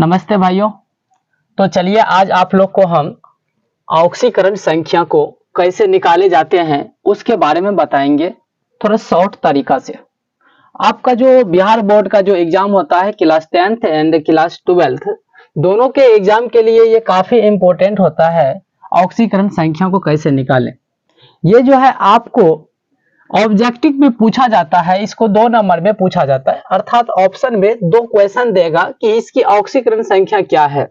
नमस्ते भाइयों। तो चलिए आज आप लोग को हम ऑक्सीकरण संख्या को कैसे निकाले जाते हैं उसके बारे में बताएंगे थोड़ा शॉर्ट तरीका से। आपका जो बिहार बोर्ड का जो एग्जाम होता है class 10th and class 12th दोनों के एग्जाम के लिए ये काफी इम्पोर्टेंट होता है। ऑक्सीकरण संख्या को कैसे निकालें ये जो है आपको ऑब्जेक्टिव में पूछा जाता है, इसको 2 नंबर में पूछा जाता है, अर्थात ऑप्शन में 2 क्वेश्चन देगा कि इसकी ऑक्सीकरण संख्या क्या है।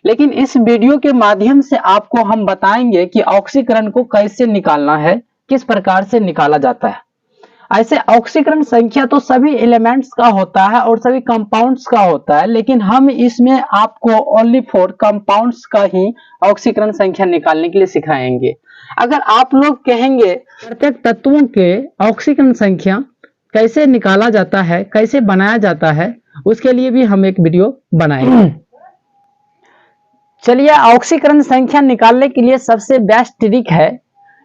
लेकिन इस वीडियो के माध्यम से आपको हम बताएंगे कि ऑक्सीकरण को कैसे निकालना है, किस प्रकार से निकाला जाता है। ऐसे ऑक्सीकरण संख्या तो सभी एलिमेंट्स का होता है और सभी कंपाउंड्स का होता है, लेकिन हम इसमें आपको ओनली फॉर कंपाउंड्स का ही ऑक्सीकरण संख्या निकालने के लिए सिखाएंगे। अगर आप लोग कहेंगे प्रत्येक तत्वों के ऑक्सीकरण संख्या कैसे निकाला जाता है, कैसे बनाया जाता है, उसके लिए भी हम एक वीडियो बनाएंगे। चलिए, ऑक्सीकरण संख्या निकालने के लिए सबसे बेस्ट ट्रिक है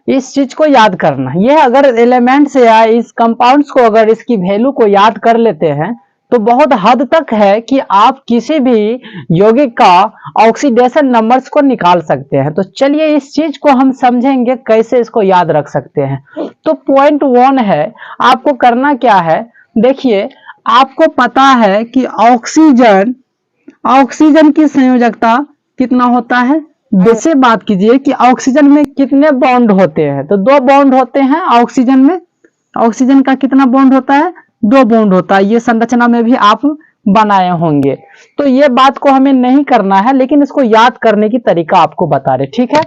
इस चीज को याद करना। यह अगर एलिमेंट्स या इस कंपाउंड्स को अगर इसकी वैल्यू को याद कर लेते हैं तो बहुत हद तक है कि आप किसी भी यौगिक का ऑक्सीडेशन नंबर्स को निकाल सकते हैं। तो चलिए इस चीज को हम समझेंगे कैसे इसको याद रख सकते हैं। तो पॉइंट 1 है, आपको करना क्या है, देखिए आपको पता है कि ऑक्सीजन की संयोजकता कितना होता है। वैसे बात कीजिए कि ऑक्सीजन में कितने बॉन्ड होते हैं, तो 2 बॉन्ड होते हैं ऑक्सीजन में। ऑक्सीजन का कितना बॉन्ड होता है, 2 बॉन्ड होता है। ये संरचना में भी आप बनाए होंगे, तो ये बात को हमें नहीं करना है, लेकिन इसको याद करने की तरीका आपको बता रहे, ठीक है।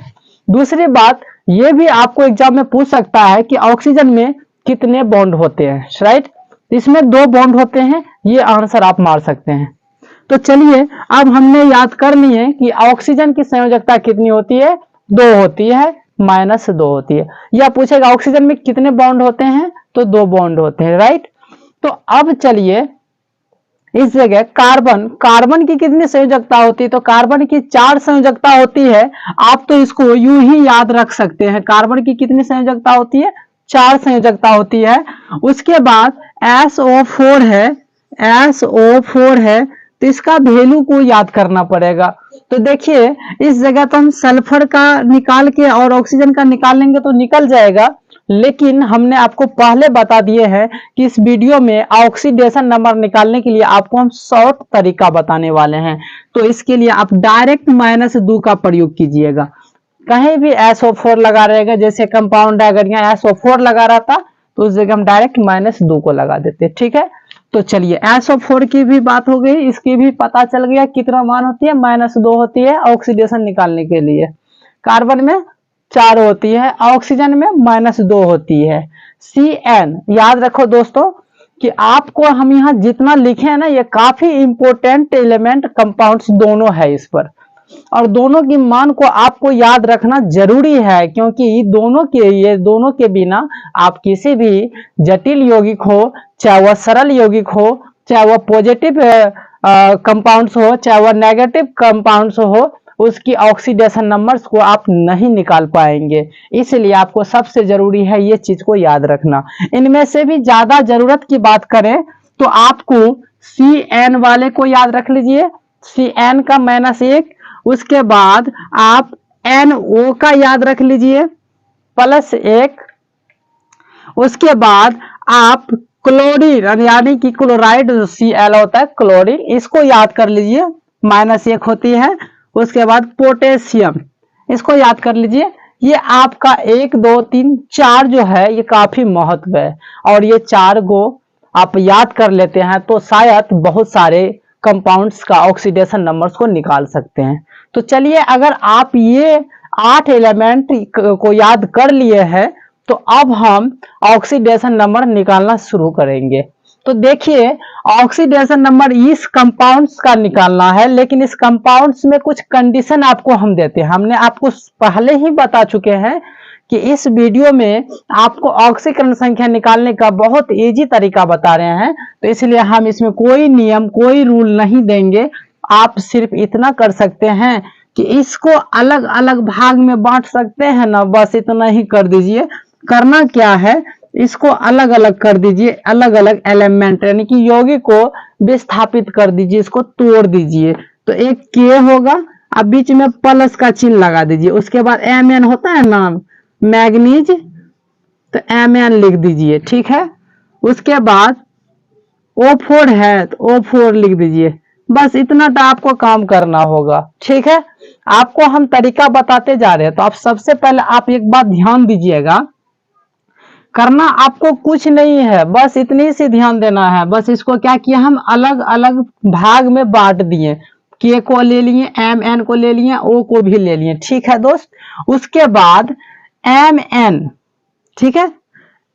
दूसरी बात, ये भी आपको एग्जाम में पूछ सकता है कि ऑक्सीजन में कितने बॉन्ड होते हैं, राइट। इसमें 2 बॉन्ड होते हैं, ये आंसर आप मार सकते हैं। तो चलिए अब हमने याद कर लिए कि ऑक्सीजन की संयोजकता कितनी होती है, 2 होती है, -2 होती है। या पूछेगा ऑक्सीजन में कितने बॉन्ड होते हैं, तो 2 बॉन्ड होते हैं, राइट। तो अब चलिए इस जगह कार्बन की कितनी संयोजकता होती है, तो कार्बन की 4 संयोजकता होती है। आप तो इसको यूं ही याद रख सकते हैं, कार्बन की कितनी संयोजकता होती है, 4 संयोजकता होती है। उसके बाद SO4 है, तो इसका वैल्यू को याद करना पड़ेगा। तो देखिए इस जगह तो हम सल्फर का निकाल के और ऑक्सीजन का निकाल लेंगे तो निकल जाएगा, लेकिन हमने आपको पहले बता दिए हैं कि इस वीडियो में ऑक्सीडेशन नंबर निकालने के लिए आपको हम शॉर्ट तरीका बताने वाले हैं। तो इसके लिए आप डायरेक्ट -2 का प्रयोग कीजिएगा। कहीं भी SO4 लगा रहेगा, जैसे कंपाउंड अगर यहाँ SO4 लगा रहा था तो उस जगह हम डायरेक्ट -2 को लगा देते, ठीक है। तो चलिए SO4 की भी बात हो गई, इसकी भी पता चल गया कितना मान होती है, -2 होती है ऑक्सीडेशन निकालने के लिए। कार्बन में 4 होती है, ऑक्सीजन में -2 होती है। CN याद रखो दोस्तों कि आपको हम यहाँ जितना लिखे हैं ना, ये काफी इंपॉर्टेंट एलिमेंट कंपाउंड्स दोनों है इस पर, और दोनों की मान को आपको याद रखना जरूरी है, क्योंकि दोनों के बिना आप किसी भी जटिल यौगिक हो, चाहे वह सरल यौगिक हो, चाहे वह पॉजिटिव कंपाउंड्स हो, चाहे वह नेगेटिव कंपाउंड्स हो, उसकी ऑक्सीडेशन नंबर्स को आप नहीं निकाल पाएंगे। इसलिए आपको सबसे जरूरी है ये चीज को याद रखना। इनमें से भी ज्यादा जरूरत की बात करें तो आपको CN वाले को याद रख लीजिए, CN का -1। उसके बाद आप NO का याद रख लीजिए +1। उसके बाद आप क्लोरीन यानी कि क्लोराइड जो Cl होता है, क्लोरीन, इसको याद कर लीजिए, -1 होती है। उसके बाद पोटेशियम, इसको याद कर लीजिए। ये आपका 1 2 3 4 जो है ये काफी महत्व है, और ये 4 को आप याद कर लेते हैं तो शायद बहुत सारे कंपाउंड्स का ऑक्सीडेशन नंबर्स को निकाल सकते हैं। तो चलिए अगर आप ये 8 एलिमेंट को याद कर लिए हैं तो अब हम ऑक्सीडेशन नंबर निकालना शुरू करेंगे। तो देखिए ऑक्सीडेशन नंबर इस कंपाउंड्स का निकालना है, लेकिन इस कंपाउंड्स में कुछ कंडीशन आपको हम देते हैं। हमने आपको पहले ही बता चुके हैं कि इस वीडियो में आपको ऑक्सीकरण संख्या निकालने का बहुत इजी तरीका बता रहे हैं, तो इसलिए हम इसमें कोई नियम, कोई रूल नहीं देंगे। आप सिर्फ इतना कर सकते हैं कि इसको अलग अलग भाग में बांट सकते हैं ना, बस इतना ही कर दीजिए। करना क्या है, इसको अलग अलग कर दीजिए, अलग अलग एलिमेंट यानी कि यौगिक को विस्थापित कर दीजिए, इसको तोड़ दीजिए। तो एक के होगा, अब बीच में प्लस का चिन्ह लगा दीजिए, उसके बाद Mn होता है नाम मैग्नीज, तो Mn लिख दीजिए, ठीक है। उसके बाद O4 है तो O4 लिख दीजिए। बस इतना तो आपको काम करना होगा, ठीक है। आपको हम तरीका बताते जा रहे हैं, तो आप सबसे पहले आप एक बात ध्यान दीजिएगा, करना आपको कुछ नहीं है, बस इतनी सी ध्यान देना है। बस इसको क्या किया, हम अलग अलग भाग में बांट दिए, के को ले लिए, Mn को ले लिए, O को भी ले लिए, ठीक है दोस्त। उसके बाद Mn, ठीक है,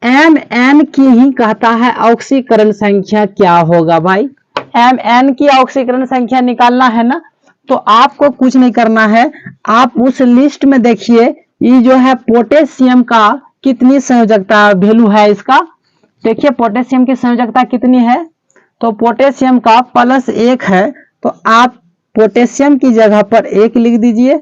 Mn की ही कहता है ऑक्सीकरण संख्या क्या होगा भाई। Mn की ऑक्सीकरण संख्या निकालना है ना, तो आपको कुछ नहीं करना है, आप उस लिस्ट में देखिए, ये जो है पोटेशियम का कितनी संयोजकता वैल्यू है इसका, देखिए पोटेशियम की संयोजकता कितनी है, तो पोटेशियम का +1 है, तो आप पोटेशियम की जगह पर 1 लिख दीजिए।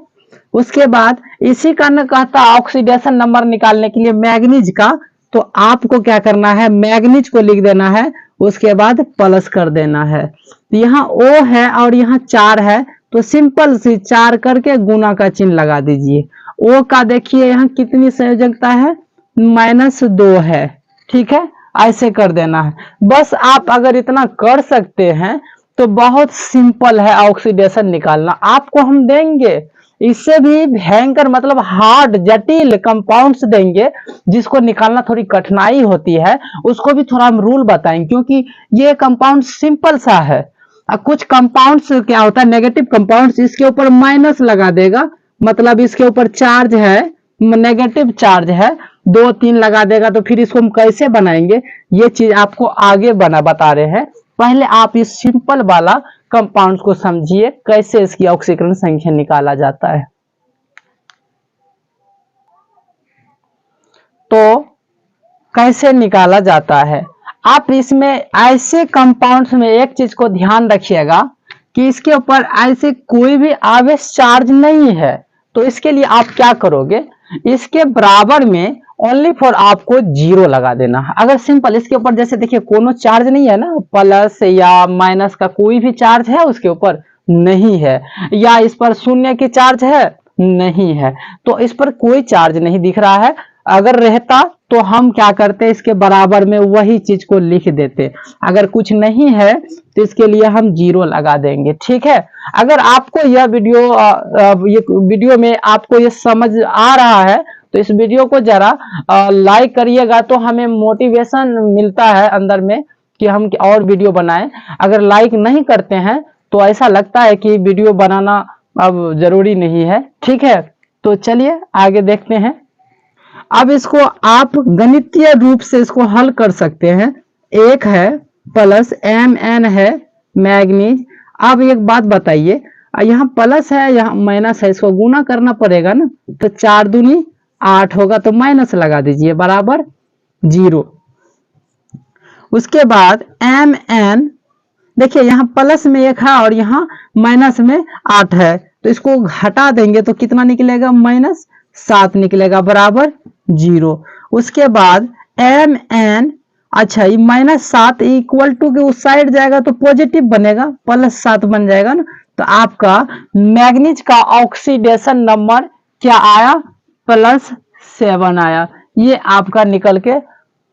उसके बाद इसी का न कहता ऑक्सीडेशन नंबर निकालने के लिए मैग्नीज का, तो आपको क्या करना है, मैग्नीज को लिख देना है, उसके बाद प्लस कर देना है। तो यहाँ O है और यहाँ 4 है, तो सिंपल सी 4 करके गुना का चिन्ह लगा दीजिए। O का देखिए यहाँ कितनी संयोजकता है, -2 है, ठीक है, ऐसे कर देना है। बस आप अगर इतना कर सकते हैं तो बहुत सिंपल है ऑक्सीडेशन निकालना। आपको हम देंगे इससे भी भयंकर मतलब हार्ड जटिल कंपाउंड्स देंगे, जिसको निकालना थोड़ी कठिनाई होती है, उसको भी थोड़ा हम रूल बताएंगे, क्योंकि ये कंपाउंड सिंपल सा है। कुछ कंपाउंड्स क्या होता है, नेगेटिव कंपाउंड्स, इसके ऊपर माइनस लगा देगा, मतलब इसके ऊपर चार्ज है, नेगेटिव चार्ज है, 2-3 लगा देगा, तो फिर इसको हम कैसे बनाएंगे, ये चीज आपको आगे बता रहे हैं। पहले आप इस सिंपल वाला कंपाउंड को समझिए, कैसे इसकी ऑक्सीकरण संख्या निकाला जाता है। तो कैसे निकाला जाता है, आप इसमें ऐसे कंपाउंड्स में एक चीज को ध्यान रखिएगा कि इसके ऊपर ऐसे कोई भी आवेश चार्ज नहीं है, तो इसके लिए आप क्या करोगे, इसके बराबर में ओनली फॉर आपको 0 लगा देना है। अगर सिंपल इसके ऊपर जैसे देखिए कोनो चार्ज नहीं है ना, प्लस या माइनस का कोई भी चार्ज है उसके ऊपर नहीं है, या इस पर शून्य की चार्ज है नहीं है, तो इस पर कोई चार्ज नहीं दिख रहा है। अगर रहता तो हम क्या करते, इसके बराबर में वही चीज को लिख देते। अगर कुछ नहीं है तो इसके लिए हम 0 लगा देंगे, ठीक है। अगर आपको यह वीडियो में आपको ये समझ आ रहा है, तो इस वीडियो को जरा लाइक करिएगा, तो हमें मोटिवेशन मिलता है अंदर में कि हम और वीडियो बनाएं। अगर लाइक नहीं करते हैं तो ऐसा लगता है कि वीडियो बनाना अब जरूरी नहीं है, ठीक है। तो चलिए आगे देखते हैं। अब इसको आप गणितीय रूप से इसको हल कर सकते हैं। 1 है प्लस Mn है मैग्नीज। अब एक बात बताइए, यहाँ प्लस है यहाँ माइनस है, इसको गुना करना पड़ेगा ना, तो 4 दूनी 8 होगा, तो माइनस लगा दीजिए बराबर 0। उसके बाद Mn देखिए यहाँ प्लस में 1 है और यहाँ माइनस में 8 है, तो इसको हटा देंगे तो कितना निकलेगा, -7 निकलेगा बराबर 0। उसके बाद Mn, अच्छा ये -7 इक्वल टू के उस साइड जाएगा तो पॉजिटिव बनेगा, +7 बन जाएगा ना, तो आपका मैग्नीज का ऑक्सीडेशन नंबर क्या आया, +7 आया। ये आपका निकल के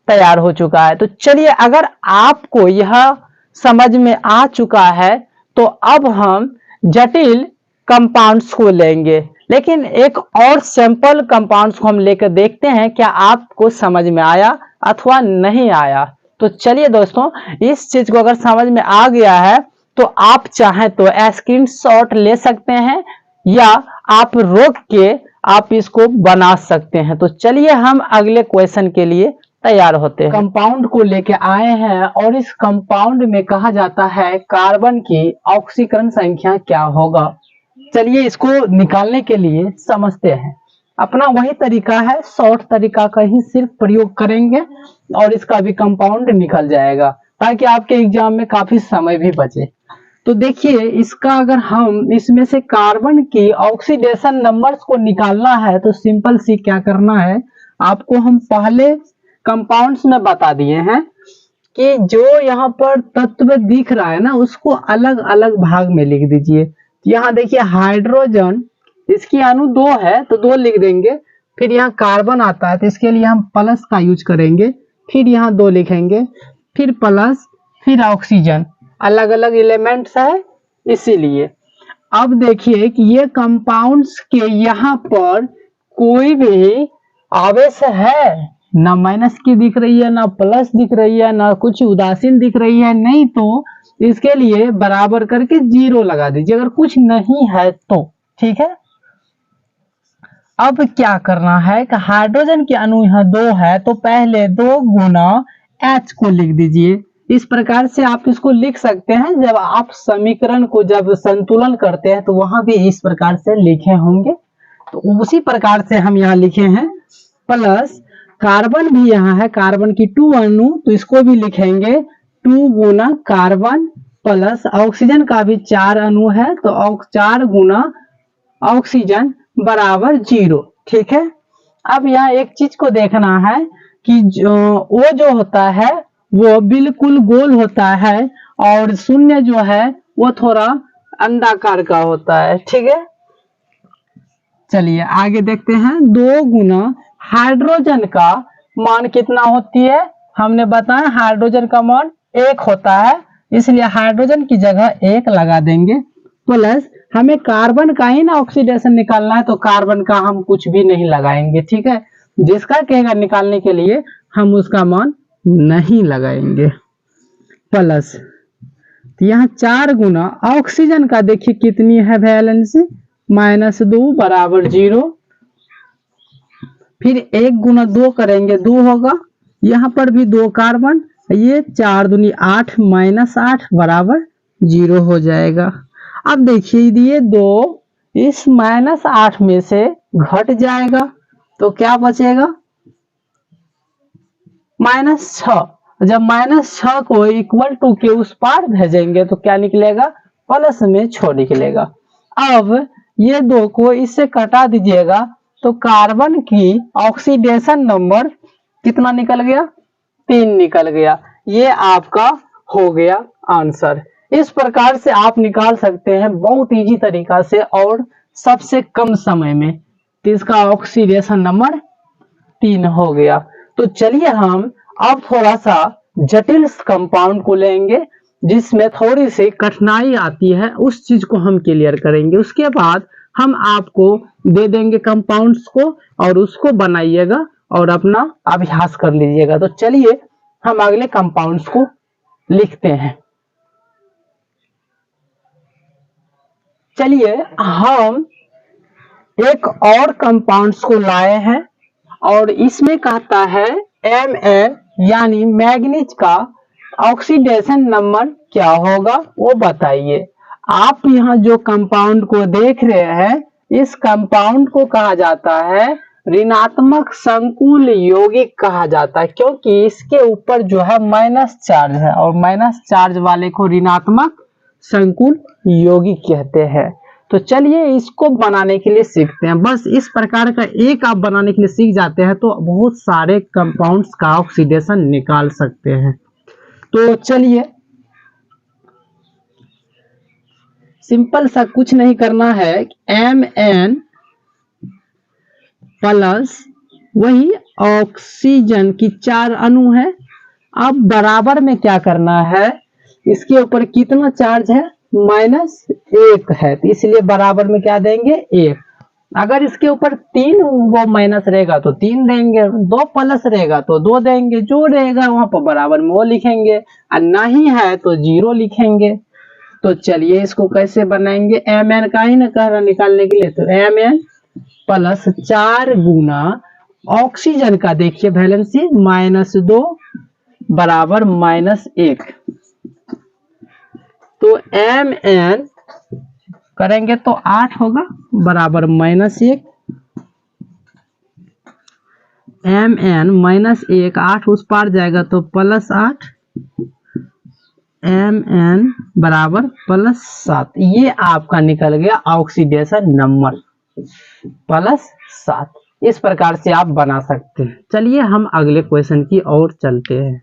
तैयार हो चुका है। तो चलिए अगर आपको यह समझ में आ चुका है तो अब हम जटिल कंपाउंड्स को लेंगे, लेकिन एक और सैंपल कंपाउंड्स को हम लेकर देखते हैं क्या आपको समझ में आया अथवा नहीं आया। तो चलिए दोस्तों, इस चीज को अगर समझ में आ गया है तो आप चाहें तो स्क्रीनशॉट ले सकते हैं या आप रोक के आप इसको बना सकते हैं। तो चलिए हम अगले क्वेश्चन के लिए तैयार होते हैं। कंपाउंड को लेके आए हैं और इस कंपाउंड में कहा जाता है कार्बन की ऑक्सीकरण संख्या क्या होगा। चलिए इसको निकालने के लिए समझते हैं। अपना वही तरीका है, शॉर्ट तरीका का ही सिर्फ प्रयोग करेंगे और इसका भी कंपाउंड निकल जाएगा, ताकि आपके एग्जाम में काफी समय भी बचे। तो देखिए इसका अगर हम इसमें से कार्बन की ऑक्सीडेशन नंबर्स को निकालना है तो सिंपल सी क्या करना है, आपको हम पहले कंपाउंड्स में बता दिए हैं कि जो यहाँ पर तत्व दिख रहा है ना, उसको अलग अलग भाग में लिख दीजिए। यहाँ देखिए हाइड्रोजन, इसकी अणु 2 है तो 2 लिख देंगे। फिर यहाँ कार्बन आता है तो इसके लिए हम प्लस का यूज करेंगे, फिर यहाँ 2 लिखेंगे, फिर प्लस, फिर ऑक्सीजन, अलग अलग एलिमेंट्स है इसीलिए। अब देखिए कि ये कंपाउंड्स के यहाँ पर कोई भी आवेश है, ना माइनस की दिख रही है, ना प्लस दिख रही है, ना कुछ उदासीन दिख रही है, नहीं तो इसके लिए बराबर करके 0 लगा दीजिए अगर कुछ नहीं है तो, ठीक है। अब क्या करना है कि हाइड्रोजन के अणु यहाँ 2 है तो पहले 2 गुना H को लिख दीजिए। इस प्रकार से आप इसको लिख सकते हैं, जब आप समीकरण को जब संतुलन करते हैं तो वहां भी इस प्रकार से लिखे होंगे, तो उसी प्रकार से हम यहाँ लिखे हैं। प्लस कार्बन भी यहाँ है, कार्बन की 2 अणु तो इसको भी लिखेंगे 2 गुना कार्बन, प्लस ऑक्सीजन का भी 4 अणु है तो 4 गुना ऑक्सीजन बराबर 0, ठीक है। अब यहाँ एक चीज को देखना है कि वो जो होता है वो बिल्कुल गोल होता है और शून्य जो है वो थोड़ा अंडाकार का होता है, ठीक है। चलिए आगे देखते हैं। 2 गुना हाइड्रोजन का मान कितना होती है, हमने बताया हाइड्रोजन का मान 1 होता है, इसलिए हाइड्रोजन की जगह 1 लगा देंगे। प्लस हमें कार्बन का ही ना ऑक्सीडेशन निकालना है तो कार्बन का हम कुछ भी नहीं लगाएंगे, ठीक है। जिसका कहेगा निकालने के लिए हम उसका मान नहीं लगाएंगे। प्लस यहाँ 4 गुना ऑक्सीजन का देखिए कितनी है वैलेंसी, -2 बराबर 0। फिर 1 गुना 2 करेंगे 2 होगा, यहाँ पर भी 2 कार्बन, ये 4 दूनी 8 -8 बराबर 0 हो जाएगा। अब देखिए ये 2 इस -8 में से घट जाएगा तो क्या बचेगा, -6। जब -6 को इक्वल टू के उस पार भेजेंगे तो क्या निकलेगा, प्लस में 6 निकलेगा। अब ये 2 को इससे कटा दीजिएगा तो कार्बन की ऑक्सीडेशन नंबर कितना निकल गया, 3 निकल गया। ये आपका हो गया आंसर। इस प्रकार से आप निकाल सकते हैं बहुत इजी तरीका से और सबसे कम समय में। तो इसका ऑक्सीडेशन नंबर 3 हो गया। तो चलिए हम अब थोड़ा सा जटिल कंपाउंड को लेंगे जिसमें थोड़ी सी कठिनाई आती है, उस चीज को हम क्लियर करेंगे। उसके बाद हम आपको दे देंगे कंपाउंड्स को और उसको बनाइएगा और अपना अभ्यास कर लीजिएगा। तो चलिए हम अगले कंपाउंड्स को लिखते हैं। चलिए हम एक और कंपाउंड्स को लाए हैं और इसमें कहता है Mn यानी मैग्नीज का ऑक्सीडेशन नंबर क्या होगा वो बताइए। आप यहाँ जो कंपाउंड को देख रहे हैं इस कंपाउंड को कहा जाता है ऋणात्मक संकुल यौगिक कहा जाता है, क्योंकि इसके ऊपर जो है माइनस चार्ज है और माइनस चार्ज वाले को ऋणात्मक संकुल यौगिक कहते हैं। तो चलिए इसको बनाने के लिए सीखते हैं। बस इस प्रकार का एक आप बनाने के लिए सीख जाते हैं तो बहुत सारे कंपाउंड्स का ऑक्सीडेशन निकाल सकते हैं। तो चलिए सिंपल सा कुछ नहीं करना है, Mn प्लस वही ऑक्सीजन की 4 अणु है। अब बराबर में क्या करना है, इसके ऊपर कितना चार्ज है, -1 है, तो इसलिए बराबर में क्या देंगे 1। अगर इसके ऊपर 3 वो माइनस रहेगा तो 3 देंगे, 2 प्लस रहेगा तो 2 देंगे, जो रहेगा वहां पर बराबर में वो लिखेंगे और नहीं है तो 0 लिखेंगे। तो चलिए इसको कैसे बनाएंगे, Mn का ही ना कह रहा निकालने के लिए, तो Mn प्लस 4 गुना ऑक्सीजन का देखिए वैलेंसी -2 बराबर -1, तो Mn करेंगे तो 8 होगा बराबर -1, Mn -1 8 उस पार जाएगा तो +8, Mn बराबर +7। ये आपका निकल गया ऑक्सीडेशन नंबर +7। इस प्रकार से आप बना सकते हैं। चलिए हम अगले क्वेश्चन की ओर चलते हैं।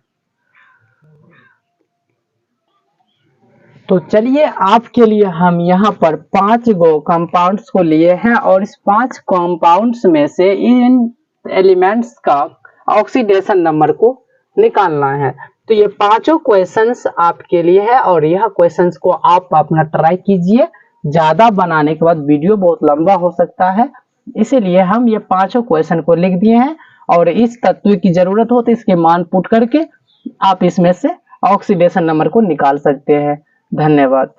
तो चलिए आपके लिए हम यहाँ पर 5 गो कंपाउंड्स को लिए हैं और इस 5 कंपाउंड्स में से इन एलिमेंट्स का ऑक्सीडेशन नंबर को निकालना है। तो ये पांचों क्वेश्चंस आपके लिए है और यह क्वेश्चंस को आप अपना ट्राई कीजिए। ज्यादा बनाने के बाद वीडियो बहुत लंबा हो सकता है, इसीलिए हम ये पांचों क्वेश्चन को लिख दिए हैं और इस तत्व की जरूरत हो तो इसके मान पुट करके आप इसमें से ऑक्सीडेशन नंबर को निकाल सकते हैं। धन्यवाद।